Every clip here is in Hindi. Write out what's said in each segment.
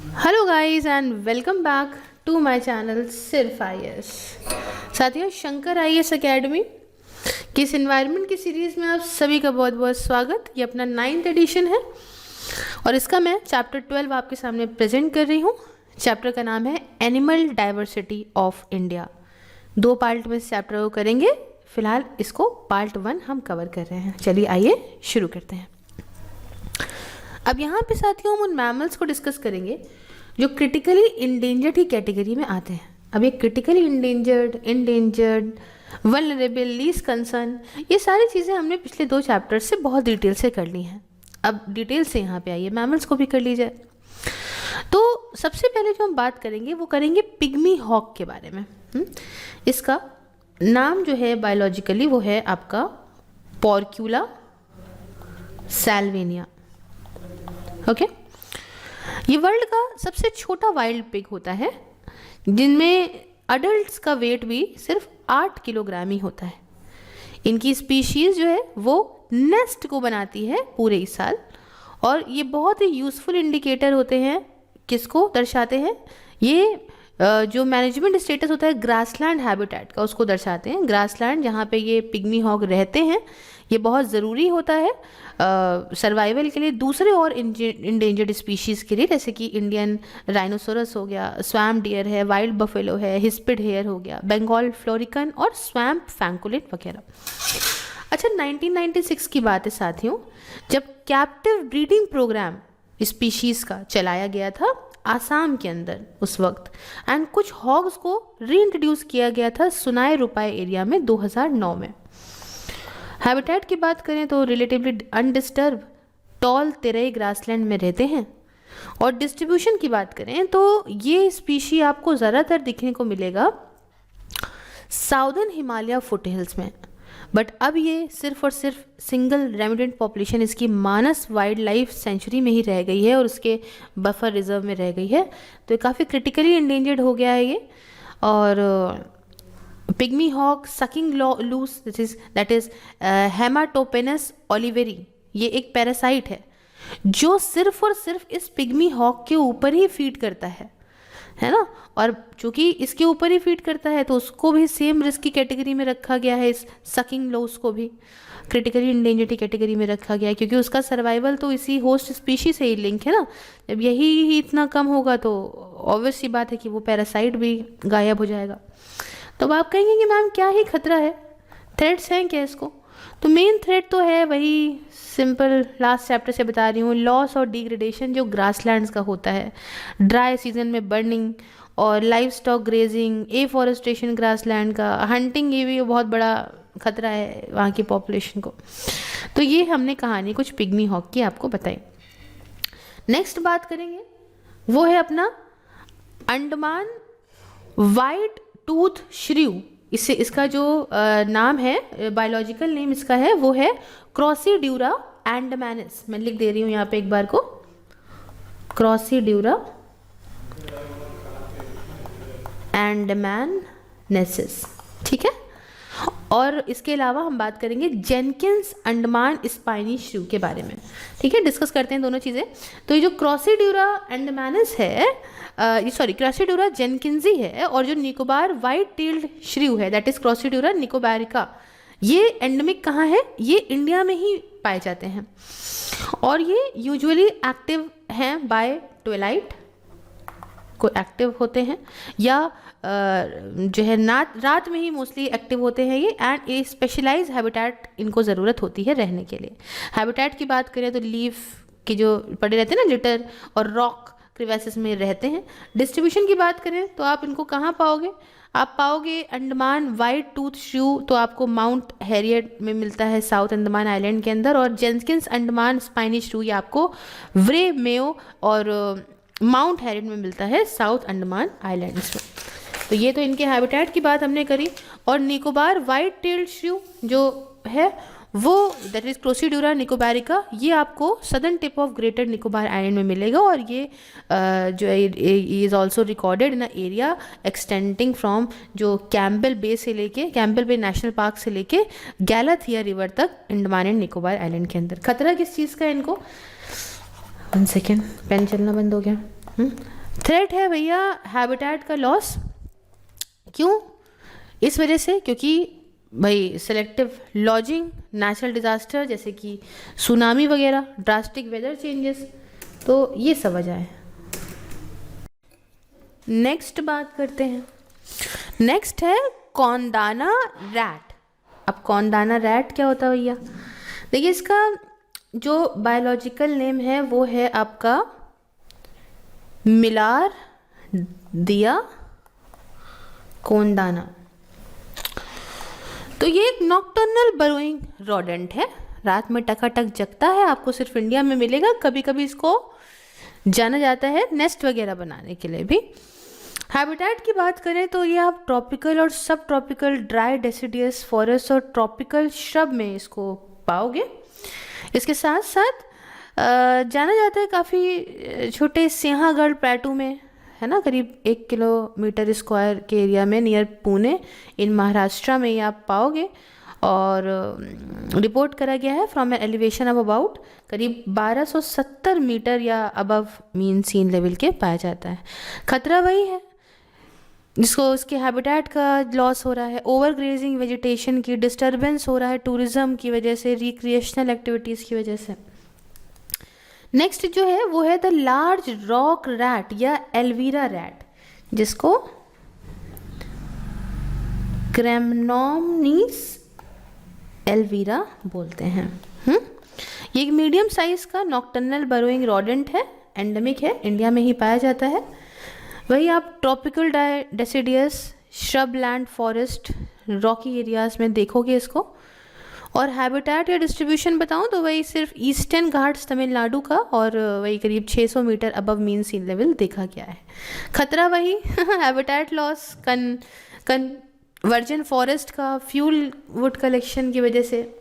Hello guys and welcome back to my channel सिर्फ आईएएस। साथियों, शंकर आईएएस एकेडमी की इस एनवायरनमेंट की सीरीज़ में आप सभी का बहुत बहुत स्वागत। ये अपना 9th एडिशन है और इसका मैं चैप्टर 12 आपके सामने प्रेजेंट कर रही हूँ। चैप्टर का नाम है animal diversity of India. 2 part में इस चैप्टर को करेंगे। फिलहाल इसको पार्ट 1 हम कवर कर रहे हैं। चलिए आइए शुरू करते हैं। अब यहाँ पे साथियों हम उन मैमल्स को डिस्कस करेंगे जो क्रिटिकली इंडेंजर्ड की कैटेगरी में आते हैं। अब ये critically endangered, vulnerable, least concern, ये सारी चीज़ें हमने पिछले 2 चैप्टर से बहुत डिटेल से कर ली हैं। अब डिटेल से यहाँ पे आइए मैमल्स को भी कर ली जाए। तो सबसे पहले जो हम बात करेंगे वो करेंगे पिग्मी हॉक के बारे में। इसका नाम जो है बायोलॉजिकली वो है आपका पोर्क्यूला सैल्वेनिया। ओके, ये वर्ल्ड का सबसे छोटा वाइल्ड पिग होता है जिनमें अडल्ट्स का वेट भी सिर्फ 8 किलोग्राम ही होता है। इनकी स्पीशीज़ जो है वो नेस्ट को बनाती है पूरे इस साल, और ये बहुत ही यूज़फुल इंडिकेटर होते हैं। किसको दर्शाते हैं? ये जो मैनेजमेंट स्टेटस होता है ग्रासलैंड हैबिटेट का, उसको दर्शाते हैं। ग्रासलैंड जहाँ पे ये पिग्मी हॉग रहते हैं, ये बहुत ज़रूरी होता है सर्वाइवल के लिए, दूसरे और इंडेंजर्ड स्पीशीज़ के लिए, जैसे कि इंडियन राइनोसोरस हो गया, स्वैम्प डियर है, वाइल्ड बफेलो है, हिस्पिड हेयर हो गया, बंगाल फ्लोरिकन और स्वैम्प फैंकुलिन वगैरह। अच्छा, 1996 की बात है साथियों, जब कैप्टिव ब्रीडिंग प्रोग्राम स्पीशीज़ का चलाया गया था आसाम के अंदर उस वक्त, एंड कुछ हॉग्स को रीइंट्रोड्यूस किया गया था सुनाई रुपाई एरिया में 2009 में। हैबिटेट की बात करें तो रिलेटिवली अनडिस्टर्ब टॉल तेरई ग्रासलैंड में रहते हैं, और डिस्ट्रीब्यूशन की बात करें तो ये स्पीशी आपको ज़्यादातर दिखने को मिलेगा साउदर्न हिमालय फुटहिल्स में। बट अब ये सिर्फ और सिर्फ सिंगल रेमिडेंट पॉपुलेशन इसकी मानस वाइल्ड लाइफ सेंचुरी में ही रह गई है और उसके बफर रिजर्व में रह गई है। तो ये काफ़ी क्रिटिकली इंडेंजर्ड हो गया है ये। और pygmy hog sucking louse that is Haematopinus oliveri, ये एक पैरासाइट है जो सिर्फ और सिर्फ इस पिग्मी हॉक के ऊपर ही फीड करता है ना। और चूंकि इसके ऊपर ही फीड करता है तो उसको भी सेम रिस्क की कैटेगरी में रखा गया है। इस सकिंग लोस को भी क्रिटिकली इंडेंजर्ड की कैटेगरी में रखा गया है, क्योंकि उसका सर्वाइवल तो इसी होस्ट स्पीशी से ही लिंक है ना। जब यही ही इतना कम होगा तो ऑब्वियस सी बात है कि वो पैरासाइट भी गायब हो जाएगा। तो आप कहेंगे कि मैम क्या ही खतरा है, थ्रेट्स हैं क्या इसको? तो मेन थ्रेट तो है वही सिंपल लास्ट चैप्टर से बता रही हूँ, लॉस और डिग्रेडेशन जो ग्रासलैंड्स का होता है, ड्राई सीजन में बर्निंग और life stock grazing, afforestation grassland का, हंटिंग, ये भी बहुत बड़ा खतरा है वहाँ की पॉपुलेशन को। तो ये हमने कहानी कुछ पिग्मी हॉक की आपको बताई। नेक्स्ट बात करेंगे वो है अपना अंडमान वाइट टूथ श्रीव। इससे इसका जो नाम है, बायोलॉजिकल नेम इसका है वो है क्रॉसीड्यूरा एंडमानस। मैं लिख दे रही हूँ यहाँ पे एक बार को, क्रॉसीड्यूरा एंडमानसेस, ठीक है। और इसके अलावा हम बात करेंगे जेनकिंस अंडमान स्पाइनी श्रू के बारे में, ठीक है। डिस्कस करते हैं दोनों चीज़ें। तो ये जो क्रॉसीड्यूरा एंडमानस है, सॉरी क्रॉसीड्यूरा जेनकिंसी है, और जो निकोबार वाइट टेल्ड श्रू है दैट इज क्रॉसीड्यूरा निकोबारिका, ये एंडेमिक कहाँ है? ये इंडिया में ही पाए जाते हैं, और ये यूजुअली एक्टिव हैं बाय ट्वेलाइट को एक्टिव होते हैं, या जो है रात में ही मोस्टली एक्टिव होते हैं ये। एंड ये स्पेशलाइज हैबिटेट इनको ज़रूरत होती है रहने के लिए। हैबिटेट की बात करें तो लीफ के जो पड़े रहते हैं ना, लिटर और रॉक क्रिवेसिस में रहते हैं। डिस्ट्रीब्यूशन की बात करें तो आप इनको कहाँ पाओगे? आप पाओगे अंडमान वाइट टूथ श्रू, तो आपको माउंट हैरियट में मिलता है साउथ अंडमान आइलैंड के अंदर, और जेनकिंस अंडमान स्पाइनी श्रू ये आपको व्रे मेयो और माउंट हैरियट में मिलता है साउथ अंडमान आइलैंड्स में। तो ये तो इनके हैबिटेट की बात हमने करी। और निकोबार वाइट टेल्ड श्रू जो है वो दैट इज क्रॉसीड्यूरा निकोबारिका, ये आपको southern tip of Greater Nicobar island में मिलेगा, और ये जो is also recorded in area extending from जो कैम्पबेल बे से लेके कैम्पबेल बे नेशनल पार्क से लेके गैलाथिया रिवर तक अंडमान एंड निकोबार आइलैंड के अंदर। खतरा किस चीज़ का है इनको? 1 सेकेंड, पेन चलना बंद हो गया। थ्रेट है भैया हैबिटेट का लॉस। क्यों? इस वजह से क्योंकि भाई सेलेक्टिव लॉजिंग, नेचुरल डिज़ास्टर जैसे कि सुनामी वगैरह, ड्रास्टिक वेदर चेंजेस, तो ये सब वजह है। नेक्स्ट बात करते हैं। नेक्स्ट है कौंदाना रैट। अब कौंदाना रैट क्या होता है भैया? देखिए, इसका जो बायोलॉजिकल नेम है वो है आपका मिलार दिया कौंदाना। तो ये एक नॉक्टर्नल बरोइंग रोडेंट है, रात में टकाटक जगता है, आपको सिर्फ इंडिया में मिलेगा। कभी कभी इसको जाना जाता है नेस्ट वगैरह बनाने के लिए भी। हैबिटेट की बात करें तो ये आप ट्रॉपिकल और सब ट्रॉपिकल ड्राई डेसिडियस फॉरेस्ट और ट्रॉपिकल श्रब में इसको पाओगे। इसके साथ साथ जाना जाता है काफ़ी छोटे सिंहागढ़ प्लेटू में, है ना, करीब 1 किलोमीटर स्क्वायर के एरिया में नियर पुणे इन महाराष्ट्र में ये आप पाओगे। और रिपोर्ट करा गया है from an elevation of about करीब 1270 मीटर या अबव मीन सीन लेवल के पाया जाता है। खतरा वही है जिसको उसके हैबिटेट का लॉस हो रहा है, ओवर ग्रेजिंग वेजिटेशन की डिस्टरबेंस हो रहा है, टूरिज्म की वजह से, रिक्रिएशनल एक्टिविटीज़ की वजह से। नेक्स्ट जो है वो है द लार्ज रॉक रैट या एल्वीरा रैट, जिसको क्रेमनोमनीस एल्वीरा बोलते हैं। ये एक मीडियम साइज का नॉक्टर्नल बरोइंग रोडेंट है, एंडेमिक है, इंडिया में ही पाया जाता है। वही आप tropical deciduous shrub land forest Rocky areas में देखोगे इसको। और हैबिटेट या डिस्ट्रीब्यूशन बताऊं तो वही सिर्फ ईस्टर्न घाट्स तमिलनाडु का और वही करीब 600 मीटर अबव मीन सी लेवल देखा गया है। खतरा वही हैबिटेट लॉस, वर्जिन फॉरेस्ट का, फ्यूल वुड कलेक्शन की वजह से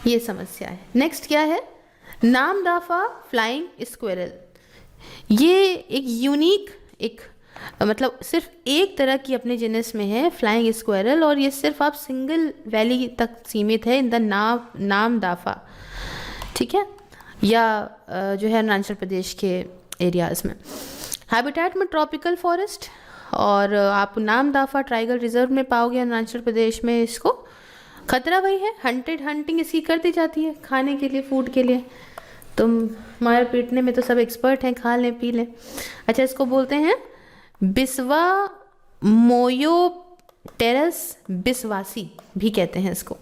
ये समस्या है। नेक्स्ट क्या है? Namdapha flying squirrel. ये एक यूनिक, एक मतलब सिर्फ एक तरह की अपने जिनस में है फ्लाइंग स्क्वेरल, और ये सिर्फ आप सिंगल वैली तक सीमित है इन द नामदाफा, ठीक है, या जो है अरुणाचल प्रदेश के एरियाज़ में। हैबिटेट में ट्रॉपिकल फॉरेस्ट, और आप नामदाफा ट्राइगल रिजर्व में पाओगे अरुणाचल प्रदेश में इसको। खतरा वही है, हंटिंग इसकी कर दी जाती है खाने के लिए, फूड के लिए। तुम मार पीटने में तो सब एक्सपर्ट हैं, खा लें पी लें। अच्छा, इसको बोलते हैं बिस्वा मोयोटेरस बिस्वासी भी कहते हैं इसको।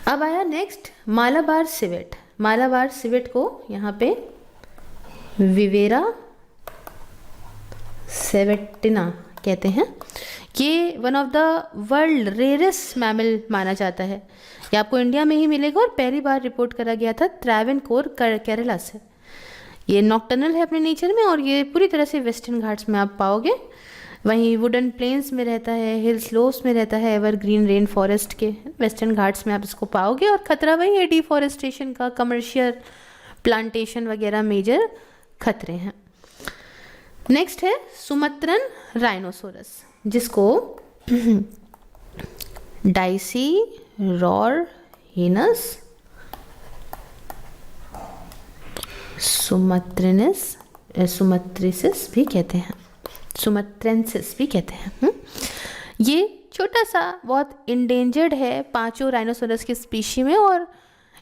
अब आया next Malabar civet. Malabar civet को यहाँ पे विवेरा सेवेटिना कहते हैं। ये one of the world rarest mammal माना जाता है। ये आपको इंडिया में ही मिलेगा और पहली बार रिपोर्ट करा गया था त्रावणकोर केरला से। ये नॉक्टर्नल है अपने नेचर में और ये पूरी तरह से वेस्टर्न घाट्स में आप पाओगे। वहीं वुडन प्लेन्स में रहता है, हिल स्लोप्स में रहता है, एवरग्रीन रेन फॉरेस्ट के वेस्टर्न घाट्स में आप इसको पाओगे। और खतरा वही है डिफॉरेस्टेशन का, कमर्शियल प्लांटेशन वगैरह मेजर खतरे हैं। नेक्स्ट है सुमत्रन राइनोसोरस, जिसको डाइसिरोरहिनस सुमत्रिसिस भी कहते हैं, सुमत्रेंसिस भी कहते हैं। ये छोटा सा बहुत इंडेंजर्ड है पांचों राइनोसोरस की स्पीशी में, और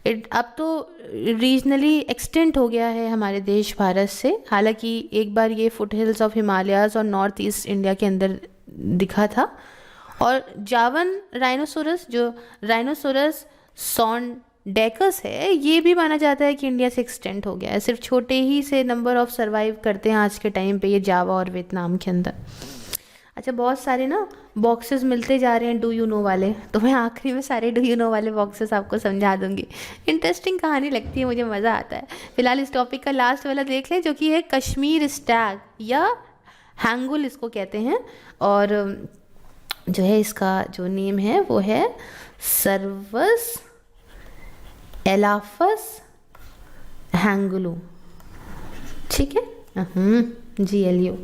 अब तो रीजनली एक्सटेंट हो गया है हमारे देश भारत से। हालांकि एक बार ये फुट हिल्स ऑफ हिमालयाज और नॉर्थ ईस्ट इंडिया के अंदर दिखा था। और जावन राइनोसोरस, जो राइनोसोरस सॉन्डेकस है, ये भी माना जाता है कि इंडिया से एक्सटेंट हो गया है। सिर्फ छोटे ही से नंबर ऑफ सर्वाइव करते हैं आज के टाइम पे ये जावा और वियतनाम के अंदर। अच्छा, बहुत सारे ना बॉक्सेस मिलते जा रहे हैं डू यू नो वाले, तो मैं आखिरी में सारे डू यू नो वाले बॉक्सेस आपको समझा दूंगी। इंटरेस्टिंग कहानी लगती है, मुझे मज़ा आता है। फिलहाल इस टॉपिक का लास्ट वाला देख लें, जो कि है कश्मीर स्टैग या हैंगुल इसको कहते हैं। और जो है इसका जो नेम है वो है सर्वस एलाफस हैंगुलू, ठीक है, GLU।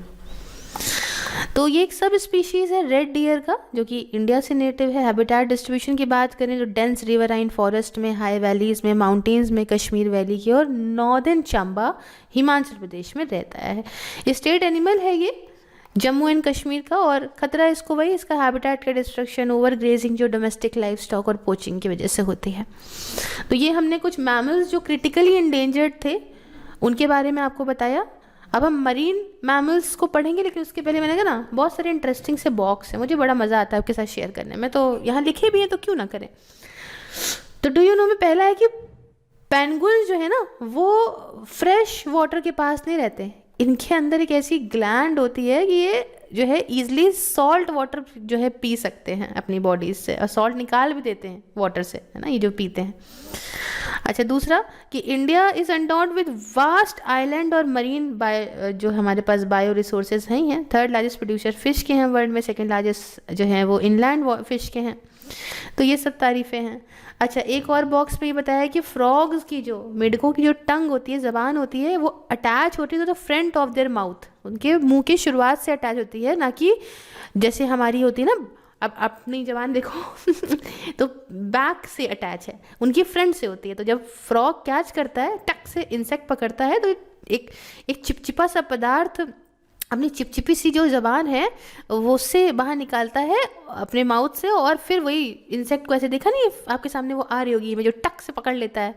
तो ये एक सब स्पीशीज़ है रेड डियर का, जो कि इंडिया से नेटिव है। हैबिटेट डिस्ट्रीब्यूशन की बात करें तो डेंस रिवराइन फॉरेस्ट में, हाई वैलीज़ में, माउंटेन्स में, कश्मीर वैली की और नॉर्दर्न चंबा हिमाचल प्रदेश में रहता है। स्टेट एनिमल है ये जम्मू एंड कश्मीर का, और खतरा इसको वही इसका हैबिटेट का डिस्ट्रक्शन, ओवर ग्रेजिंग जो डोमेस्टिक लाइफ स्टॉक और पोचिंग की वजह से होती है। तो ये हमने कुछ मैमल्स जो क्रिटिकली इंडेंजर्ड थे उनके बारे में आपको बताया। अब हम मरीन मैमल्स को पढ़ेंगे, लेकिन उसके पहले मैंने कहा ना बहुत सारे इंटरेस्टिंग से बॉक्स हैं, मुझे बड़ा मज़ा आता है आपके साथ शेयर करने में, तो यहाँ लिखे भी हैं तो क्यों ना करें। तो डू यू नो में पहला है कि पेंगुइन जो है ना वो फ्रेश वाटर के पास नहीं रहते। इनके अंदर एक ऐसी ग्लैंड होती है कि ये जो है ईजिली सॉल्ट वाटर जो है पी सकते हैं अपनी बॉडीज से, और सॉल्ट निकाल भी देते हैं वाटर से, है ना, ये जो पीते हैं। अच्छा, दूसरा कि India is endowed with vast island और मरीन जो हमारे पास बायो रिसोर्सेज हैं। थर्ड लार्जेस्ट प्रोड्यूसर फिश के हैं वर्ल्ड में, सेकंड लार्जेस्ट जो है वो इनलैंड फिश के हैं। तो ये सब तारीफ़ें हैं। अच्छा, एक और बॉक्स में ये बताया है कि फ्रॉग्स की जो मेढकों की जो टंग होती है, ज़बान होती है, वो अटैच होती है तो फ्रंट ऑफ देयर माउथ, उनके मुंह की शुरुआत से अटैच होती है, ना कि जैसे हमारी होती है ना, अब अपनी जबान देखो तो बैक से अटैच है, उनकी फ्रंट से होती है। तो जब फ्रॉग कैच करता है, टक से इंसेक्ट पकड़ता है, तो एक चिपचिपा सा पदार्थ अपनी चिपचिपी सी जो ज़बान है वो उससे बाहर निकालता है अपने माउथ से, और फिर वही इंसेक्ट को, ऐसे देखा नहीं आपके सामने वो आ रही होगी में जो टक से पकड़ लेता है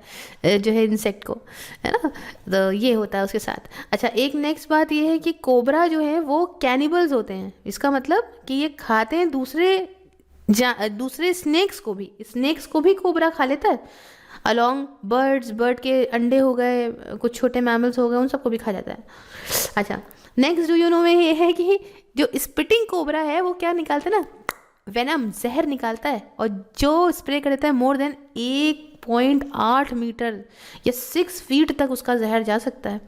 जो है इंसेक्ट को, है ना, तो ये होता है उसके साथ। अच्छा, एक नेक्स्ट बात ये है कि कोबरा जो है वो कैनिबल्स होते हैं। इसका मतलब कि ये खाते हैं दूसरे स्नेक्स को भी कोबरा खा लेता है, अलॉन्ग बर्ड के अंडे हो गए, कुछ छोटे मैमल्स हो गए, उन सबको भी खा जाता है। अच्छा, नेक्स्ट डू यू नो में ये है कि जो स्पिटिंग कोबरा है वो क्या निकालता है ना, वेनम, जहर निकालता है, और जो स्प्रे कर देता है मोर देन 1.8 मीटर या 6 फीट तक उसका जहर जा सकता है,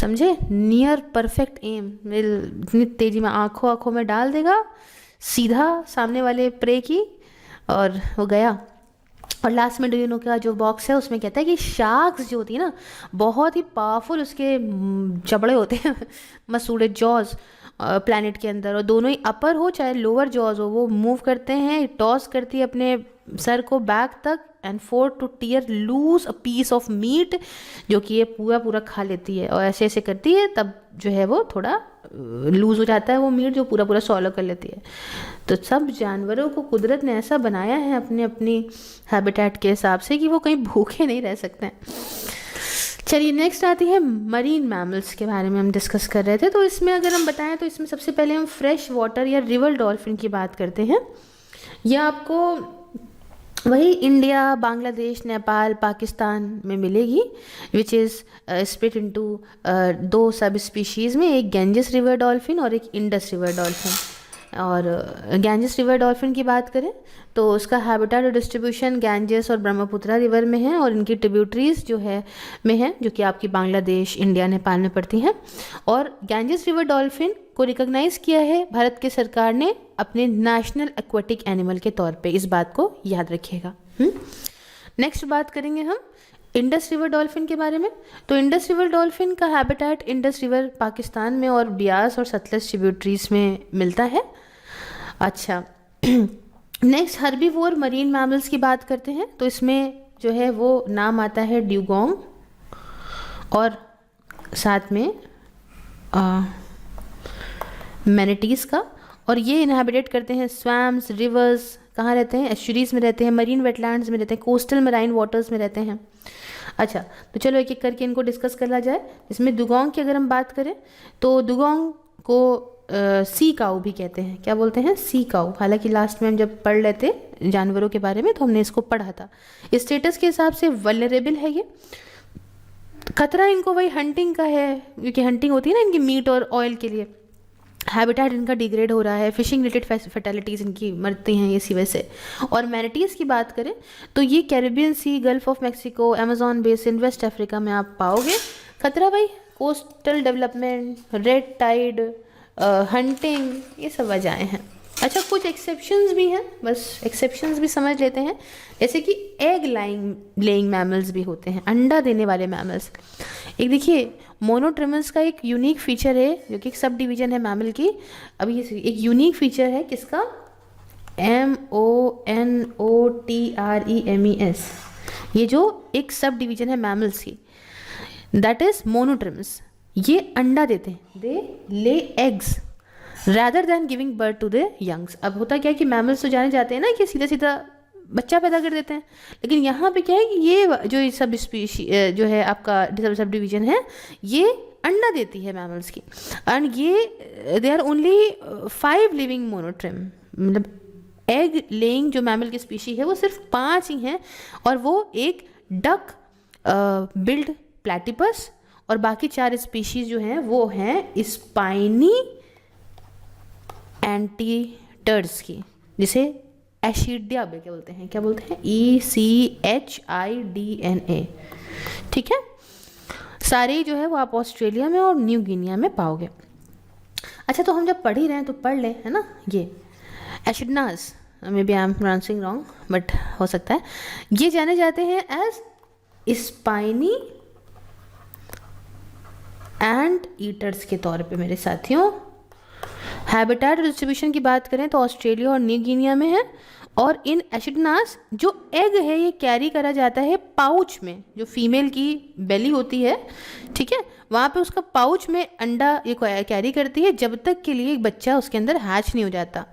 समझे, नियर परफेक्ट एम, इतनी तेज़ी में आँखों में डाल देगा सीधा सामने वाले प्रे की, और वो गया। और लास्ट में डू यू नो का जो बॉक्स है उसमें कहता है कि शार्क्स जो होती है ना बहुत ही पावरफुल उसके जबड़े होते हैं मसूड़े जॉज प्लैनेट के अंदर, और दोनों ही अपर हो चाहे लोअर जॉज हो, वो मूव करते हैं, टॉस करती है अपने सर को बैक तक, and for to tear loose a piece of meat, जो कि ये पूरा खा लेती है, और ऐसे करती है तब जो है वो थोड़ा लूज हो जाता है वो मीट, जो पूरा सॉलो कर लेती है। तो सब जानवरों को कुदरत ने ऐसा बनाया है अपनी हैबिटेट के हिसाब से कि वो कहीं भूखे नहीं रह सकते हैं। चलिए, नेक्स्ट आती है मरीन मैमल्स के बारे में हम डिस्कस कर रहे थे। तो इसमें अगर हम बताएं तो इसमें सबसे पहले हम फ्रेश वाटर या रिवर डॉल्फिन की बात करते हैं। यह आपको वही इंडिया, बांग्लादेश, नेपाल, पाकिस्तान में मिलेगी, विच इज़ स्प्लिट इनटू 2 सब स्पीशीज़ में, एक गैंजेस रिवर डॉल्फिन और एक इंडस रिवर डॉल्फिन। और गैंजेस रिवर डॉल्फिन की बात करें तो उसका हैबिटेट और डिस्ट्रीब्यूशन गैंजेस और ब्रह्मपुत्रा रिवर में है, और इनकी ट्रिब्यूटरीज जो है में है, जो कि आपकी बांग्लादेश, इंडिया, नेपाल में पड़ती हैं। और गैंजेस रिवर डॉल्फिन को रिकॉग्नाइज़ किया है भारत के सरकार ने अपने नेशनल एक्वेटिक एनिमल के तौर पे, इस बात को याद रखिएगा। नेक्स्ट बात करेंगे हम इंडस रिवर डॉल्फिन के बारे में। तो इंडस रिवर डॉल्फिन का हैबिटेट इंडस रिवर पाकिस्तान में और ब्यास और सतलज ट्रिब्यूटरीज में मिलता है। अच्छा, नेक्स्ट हर्बीवोर मरीन मैमल्स की बात करते हैं। तो इसमें जो है वो नाम आता है ड्यूगोंग, और साथ में मैनेटीज का, और ये इनहैबिटेट करते हैं स्वैम्स, रिवर्स, कहाँ रहते हैं, एस्चुरीज में रहते हैं, मरीन वेटलैंड्स में रहते हैं, कोस्टल मराइन वाटर्स में रहते हैं। अच्छा, तो चलो एक एक करके इनको डिस्कस कर लिया जाए। इसमें दुगोंग की अगर हम बात करें तो दुगोंग को सी काऊ भी कहते हैं। क्या बोलते हैं? सी काऊ। हालांकि लास्ट में हम जब पढ़ लेते जानवरों के बारे में तो हमने इसको पढ़ा था। स्टेटस के हिसाब से वल्नरेबल है ये। खतरा इनको वही हंटिंग का है, क्योंकि हंटिंग होती है ना इनकी मीट और ऑयल के लिए। हैबिटेट इनका डिग्रेड हो रहा है, फिशिंग रिलेटेड फैटेलिटीज़ इनकी मरती हैं इसी वजह से। और मैनेटीज़ की बात करें तो ये Caribbean sea, gulf of Mexico, Amazon basin, west Africa में आप पाओगे। खतरा भाई coastal development, red tide, hunting, ये सब वजहें हैं। अच्छा, कुछ एक्सेप्शंस भी हैं, बस एक्सेप्शंस भी समझ लेते हैं। जैसे कि एग लेइंग मैमल्स भी होते हैं, अंडा देने वाले मैमल्स। एक देखिए, मोनोट्रिमस का एक यूनिक फीचर है, जो कि एक सब डिवीजन है मैमल की। अभी एक यूनिक फीचर है किसका, MONOTREMES, ये जो एक सब डिवीजन है मैमल्स की, दैट इज मोनोट्रिमस। ये अंडा देते हैं, they lay eggs rather than giving birth to the youngs। अब होता क्या है कि मैमल्स तो जाने जाते हैं ना कि सीधा सीधा बच्चा पैदा कर देते हैं, लेकिन यहाँ पे क्या है कि ये जो सब स्पीशी जो है आपका सब डिवीजन है, ये अंडा देती है मैमल्स की। एंड ये दे आर ओनली 5 लिविंग मोनोट्रिम, मतलब एग लेइंग जो मैमल की स्पीशी है वो सिर्फ 5 ही हैं, और वो एक डक बिल्ड प्लैटिपस, और बाकी 4 स्पीशीज जो हैं वो हैं स्पाइनी एंटीटर्स की, जिसे एशिड्या क्या बोलते हैं, क्या बोलते हैं, ECHIDNA। ठीक है, सारे जो है वो आप ऑस्ट्रेलिया में और न्यू गिनिया में पाओगे। अच्छा, तो हम जब पढ़ ही रहे हैं तो पढ़ ले, है ना। ये echidnas, maybe I am pronouncing wrong but हो सकता है, ये जाने जाते हैं एज स्पाइनी एंड ईटर्स के तौर पे मेरे साथियों। हैबिटेट डिस्ट्रीब्यूशन की बात करें तो ऑस्ट्रेलिया और न्यू गिनिया में है, और इन एशिडनास जो एग है ये कैरी करा जाता है पाउच में, जो फीमेल की बेली होती है, ठीक है, वहाँ पे उसका पाउच में अंडा ये कैरी करती है जब तक के लिए एक बच्चा उसके अंदर हैच नहीं हो जाता।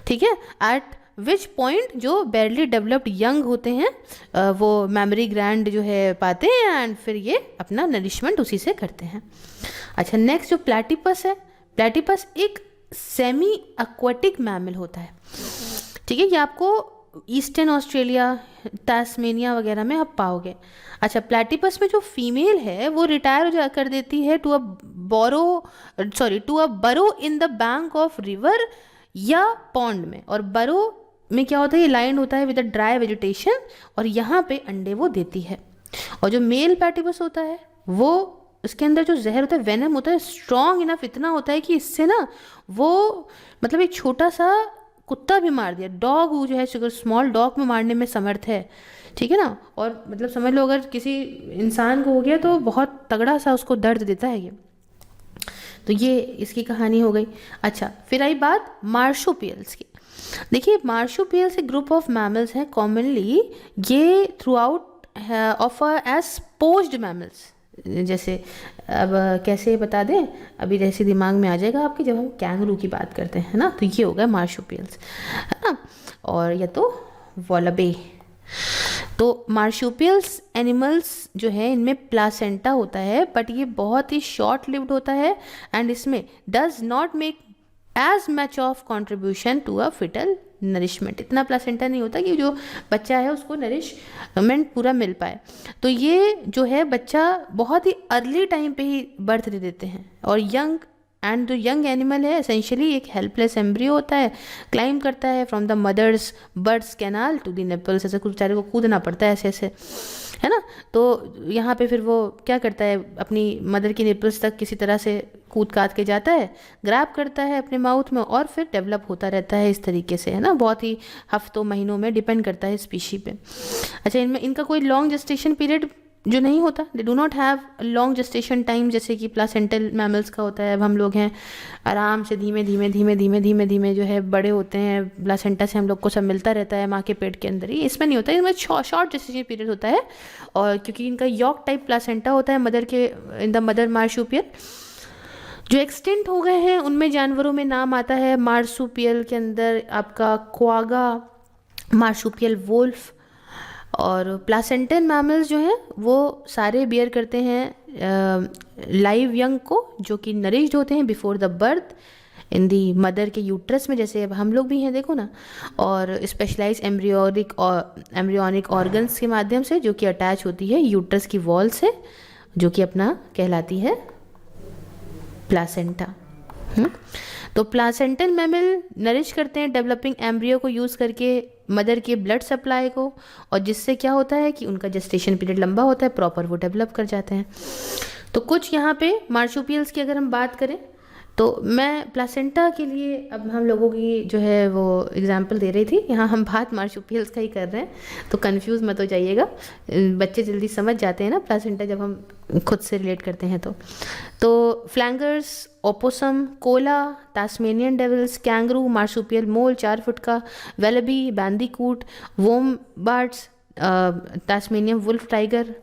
ठीक है, एट विच पॉइंट जो बैरली डेवलप्ड यंग होते हैं वो मेमोरी ग्लैंड जो है पाते हैं, एंड फिर ये अपना नरिशमेंट उसी से करते हैं। अच्छा, नेक्स्ट जो प्लैटिपस है, प्लैटिपस एक सेमी एक्वेटिक मैमल होता है। ठीक है, ये आपको ईस्टर्न ऑस्ट्रेलिया, टास्मेनिया वगैरह में आप पाओगे। अच्छा, प्लैटिपस में जो फीमेल है वो रिटायर कर देती है टू अ बरो in the bank of river या पॉन्ड में, और बरो में क्या होता है, ये लाइंड होता है विद अ ड्राई वेजिटेशन, और यहाँ पे अंडे वो देती है। और जो मेल प्लैटिपस होता है वो, इसके अंदर जो जहर होता है, वेनम होता है, स्ट्रॉन्ग इनफ इतना होता है कि इससे ना वो मतलब एक छोटा सा कुत्ता भी मार दिया, डॉग जो है, स्मॉल डॉग में मारने में समर्थ है। ठीक है ना, और मतलब समझ लो अगर किसी इंसान को हो गया तो बहुत तगड़ा सा उसको दर्द देता है ये। तो ये इसकी कहानी हो गई। अच्छा, फिर आई बात मार्शोपियल्स की। देखिए, मार्शोपियल्स एक ग्रुप ऑफ मैमल्स हैं, कॉमनली ये throughout offer as pouched mammals. जैसे अब कैसे बता दें, अभी जैसे दिमाग में आ जाएगा आपके जब हम कैंगरू की बात करते हैं ना, तो ये हो गया मार्शोपियल्स, है ना। और ये तो वॉलबे। तो मार्शोपियल्स एनिमल्स जो है इनमें प्लासेंटा होता है, बट ये बहुत ही शॉर्ट लिव्ड होता है, एंड इसमें does not make as much of contribution to a foetal nourishment. इतना प्लासेंटा नहीं होता कि जो बच्चा है उसको नरिशमेंट पूरा मिल पाए। तो ये जो है बच्चा बहुत ही अर्ली टाइम पे ही बर्थ दे देते हैं, और जो यंग एनिमल है एसेंशियली एक हेल्पलेस एम्ब्रियो होता है, क्लाइंब करता है from the mother's birth canal to the nipples, ऐसे कुछ बेचारे को कूदना पड़ता है ऐसे ऐसे, है ना। तो यहाँ पे फिर वो क्या करता है, अपनी मदर की निपल्स तक किसी तरह से कूद काद के जाता है, ग्रैब करता है अपने माउथ में, और फिर डेवलप होता रहता है इस तरीके से, है ना। बहुत ही हफ्तों महीनों में डिपेंड करता है स्पीशी पे। अच्छा, इनमें इनका कोई लॉन्ग जेस्टेशन पीरियड जो नहीं होता, they do not have long gestation time जैसे कि प्लासेंटल मैमल्स का होता है। अब हम लोग हैं आराम से धीमे धीमे जो है बड़े होते हैं, प्लासेंटा से हम लोग को सब मिलता रहता है माँ के पेट के अंदर ही। इसमें नहीं होता, इसमें शॉर्ट जेस्टेशन पीरियड होता है, और क्योंकि इनका यॉर्क टाइप प्लासेंटा होता है मदर के, इन द मदर मार्शुपियल। जो एक्सटिंक्ट हो गए हैं उनमें जानवरों में नाम आता है मार्सुपियल के अंदर आपका क्वागा, मार्शुपियल वोल्फ। और प्लासेंटल मैमल्स जो हैं वो सारे बियर करते हैं लाइव यंग को, जो कि नरिश्ड होते हैं before the birth in the mother के यूट्रस में, जैसे अब हम लोग भी हैं देखो ना। और स्पेशलाइज एम्ब्रियोनिक ऑर्गन्स के माध्यम से, जो कि अटैच होती है यूट्रस की वॉल से, जो कि अपना कहलाती है प्लासेंटा। तो प्लासेंटल मैमल नरिश करते हैं डेवलपिंग एम्ब्रियो को यूज़ करके मदर के ब्लड सप्लाई को, और जिससे क्या होता है कि उनका जेस्टेशन पीरियड लंबा होता है, प्रॉपर वो डेवलप कर जाते हैं। तो कुछ यहाँ पे मार्शुपियल्स की अगर हम बात करें तो मैं प्लासेंटा के लिए अब हम लोगों की जो है वो एग्जाम्पल दे रही थी। यहाँ हम बात मार्सुपियल्स का ही कर रहे हैं, तो कंफ्यूज मत हो जाइएगा, बच्चे जल्दी समझ जाते हैं ना प्लासेंटा जब हम खुद से रिलेट करते हैं। तो phalangers, opossum, koala, Tasmanian devils, kangaroo, marsupial mole 4 foot का, wallaby, bandicoot, wombats, Tasmanian wolf tiger,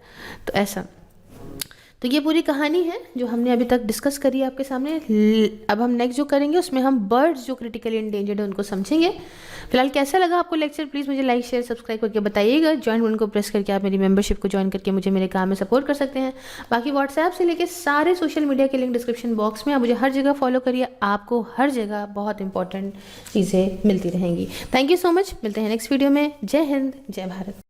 तो ऐसा। तो ये पूरी कहानी है जो हमने अभी तक डिस्कस करी है आपके सामने। अब हम नेक्स्ट जो करेंगे उसमें हम बर्ड्स जो क्रिटिकली इंडेंजर्ड है उनको समझेंगे। फिलहाल कैसा लगा आपको लेक्चर, प्लीज़ मुझे लाइक शेयर सब्सक्राइब करके बताइएगा। ज्वाइन बटन को प्रेस करके आप मेरी मेंबरशिप को ज्वाइन करके मुझे मेरे काम में सपोर्ट कर सकते हैं। बाकी व्हाट्सएप से लेकर सारे सोशल मीडिया के लिंक डिस्क्रिप्शन बॉक्स में, आप मुझे हर जगह फॉलो करिए, आपको हर जगह बहुत इंपॉर्टेंट चीज़ें मिलती रहेंगी। थैंक यू सो मच, मिलते हैं नेक्स्ट वीडियो में। जय हिंद, जय भारत।